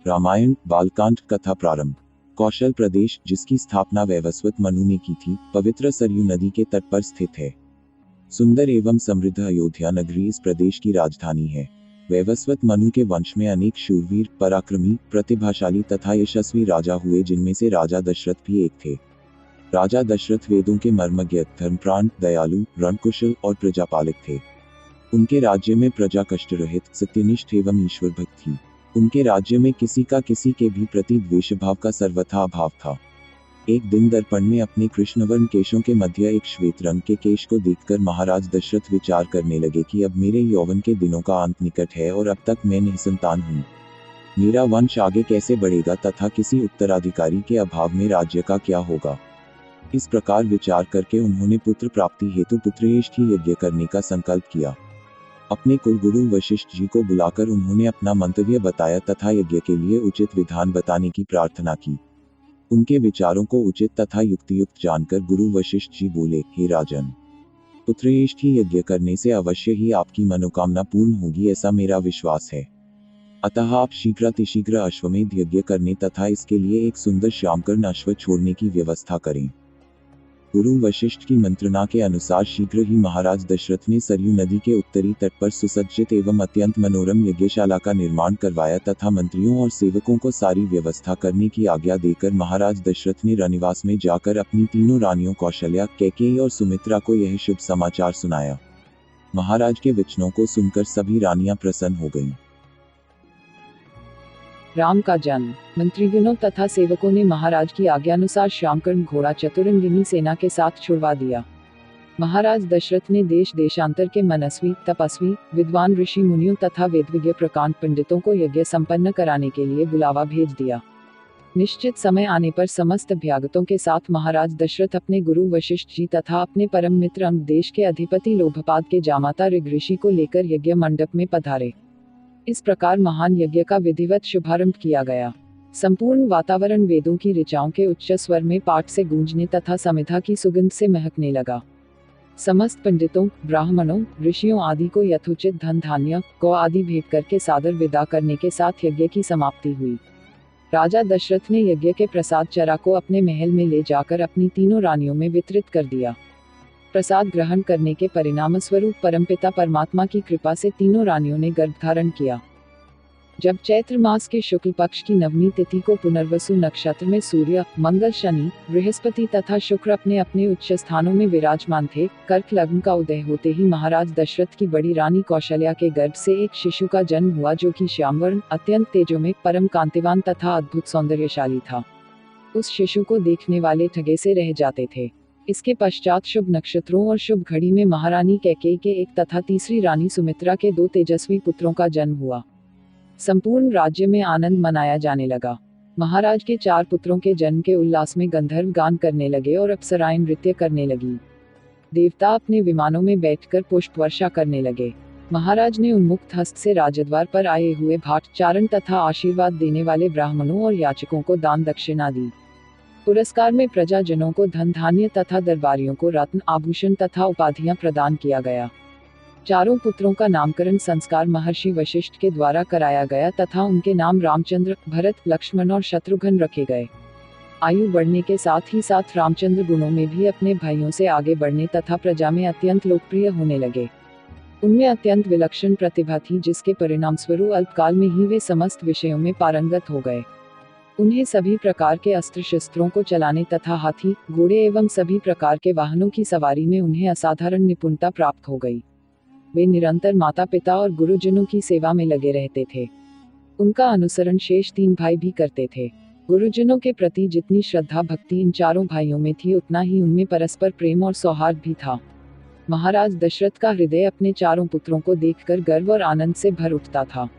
रामायण बालकांड कथा प्रारंभ। कौशल प्रदेश, जिसकी स्थापना वैवस्वत मनु ने की थी, पवित्र सरयू नदी के तट पर स्थित है। सुंदर एवं समृद्ध अयोध्या नगरी इस प्रदेश की राजधानी है। वैवस्वत मनु के वंश में अनेक शूरवीर, पराक्रमी, प्रतिभाशाली तथा यशस्वी राजा हुए, जिनमें से राजा दशरथ भी एक थे। राजा दशरथ वेदों के मर्मज्ञ, धर्मप्राण, दयालु, रणकुशल और प्रजापालक थे। उनके राज्य में प्रजा कष्ट रहित, सत्यनिष्ठ एवं ईश्वर भक्त थी। उनके राज्य में किसी का किसी के भी प्रति द्वेष भाव का सर्वथा अभाव था। एक दिन दर्पण में अपने कृष्णवर्ण केशों के मध्य एक श्वेत रंग के केश को देखकर महाराज दशरथ विचार करने लगे कि अब मेरे यौवन के दिनों का अंत निकट है और अब तक मैं निसंतान हूँ। मेरा वंश आगे कैसे बढ़ेगा तथा किसी उत्तराधिकारी के अभाव में राज्य का क्या होगा। इस प्रकार विचार करके उन्होंने पुत्र प्राप्ति हेतु पुत्रेष्ठी यज्ञ करने का संकल्प किया। अपने कुलगुरु वशिष्ठ जी को बुलाकर उन्होंने अपना मंतव्य बताया तथा यज्ञ के लिए उचित विधान बताने की प्रार्थना की। उनके विचारों को उचित तथा युक्तियुक्त जानकर गुरु वशिष्ठ जी बोले, हे राजन, पुत्रेष्ठी यज्ञ करने से अवश्य ही आपकी मनोकामना पूर्ण होगी, ऐसा मेरा विश्वास है। अतः आप शीघ्रातिशीघ्र अश्वमेध यज्ञ करने तथा इसके लिए एक सुंदर श्यामकर्ण अश्व छोड़ने की व्यवस्था करें। गुरु वशिष्ठ की मंत्रणा के अनुसार शीघ्र ही महाराज दशरथ ने सरयू नदी के उत्तरी तट पर सुसज्जित एवं अत्यंत मनोरम यज्ञशाला का निर्माण करवाया तथा मंत्रियों और सेवकों को सारी व्यवस्था करने की आज्ञा देकर महाराज दशरथ ने रनिवास में जाकर अपनी तीनों रानियों कौशल्या, कैकेयी और सुमित्रा को यह शुभ समाचार सुनाया। महाराज के वचनों को सुनकर सभी रानियां प्रसन्न हो गईं। राम का जन्म। मंत्रीगणों तथा सेवकों ने महाराज की आज्ञानुसार श्यामकर्ण घोड़ा चतुरंगिनी सेना के साथ छुड़वा दिया। महाराज दशरथ ने देश देशांतर के मनस्वी, तपस्वी, विद्वान ऋषि मुनियों तथा वेदविज्ञ प्रकांड पंडितों को यज्ञ संपन्न कराने के लिए बुलावा भेज दिया। निश्चित समय आने पर समस्त अभ्यागतों के साथ महाराज दशरथ अपने गुरु वशिष्ठ जी तथा अपने परम मित्र अंग देश के अधिपति लोभपाद के जामाता ऋग ऋषि को लेकर यज्ञ मंडप में पधारे। इस प्रकार महान यज्ञ का विधिवत शुभारंभ किया गया। संपूर्ण वातावरण वेदों की ऋचाओं के उच्च स्वर में पाठ से गूंजने तथा समिधा की सुगंध से महकने लगा। समस्त पंडितों, ब्राह्मणों, ऋषियों आदि को यथोचित धन धान्य, गौ आदि भेंट करके सादर विदा करने के साथ यज्ञ की समाप्ति हुई। राजा दशरथ ने यज्ञ के प्रसाद चरा को अपने महल में ले जाकर अपनी तीनों रानियों में वितरित कर दिया। प्रसाद ग्रहण करने के परिणाम स्वरूप परमपिता परमात्मा की कृपा से तीनों रानियों ने गर्भ धारण किया। जब चैत्र मास के शुक्ल पक्ष की नवमी तिथि को पुनर्वसु नक्षत्र में सूर्य, मंगल, शनि, बृहस्पति तथा शुक्र अपने अपने उच्च स्थानों में विराजमान थे, कर्क लग्न का उदय होते ही महाराज दशरथ की बड़ी रानी कौशल्या के गर्भ से एक शिशु का जन्म हुआ, जो कि श्यामवर्ण, अत्यंत तेजोमय, परम कांतिवान तथा अद्भुत सौंदर्यशाली था। उस शिशु को देखने वाले ठगे से रह जाते थे। इसके पश्चात शुभ नक्षत्रों और शुभ घड़ी में महारानी कैकेयी के एक तथा तीसरी रानी सुमित्रा के 2 तेजस्वी पुत्रों का जन्म हुआ। संपूर्ण राज्य में आनंद मनाया जाने लगा। महाराज के 4 पुत्रों के जन्म के उल्लास में गंधर्व गान करने लगे और अप्सराएं नृत्य करने लगी। देवता अपने विमानों में बैठकर पुष्प वर्षा करने लगे। महाराज ने उन्मुक्त हस्त से राजद्वार पर आए हुए भाट चारण तथा आशीर्वाद देने वाले ब्राह्मणों और याचकों को दान दक्षिणा दी। पुरस्कार में प्रजाजनों को धन धान्य तथा दरबारियों को रत्न, आभूषण तथा उपाधियां प्रदान किया गया। चारों पुत्रों का नामकरण संस्कार महर्षि वशिष्ठ के द्वारा कराया गया तथा उनके नाम रामचंद्र, भरत, लक्ष्मण और शत्रुघ्न रखे गए। आयु बढ़ने के साथ ही साथ रामचंद्र गुणों में भी अपने भाइयों से आगे बढ़ने तथा प्रजा में अत्यंत लोकप्रिय होने लगे। उनमें अत्यंत विलक्षण प्रतिभा थी, जिसके परिणाम स्वरूप अल्पकाल में ही वे समस्त विषयों में पारंगत हो गए। उन्हें सभी प्रकार के अस्त्र शस्त्रों को चलाने तथा हाथी, घोड़े एवं सभी प्रकार के वाहनों की सवारी में उन्हें असाधारण निपुणता प्राप्त हो गई। वे निरंतर माता पिता और गुरुजनों की सेवा में लगे रहते थे। उनका अनुसरण शेष 3 भाई भी करते थे। गुरुजनों के प्रति जितनी श्रद्धा भक्ति इन चारों भाइयों में थी, उतना ही उनमें परस्पर प्रेम और सौहार्द भी था। महाराज दशरथ का हृदय अपने चारों पुत्रों को देखकर गर्व और आनंद से भर उठता था।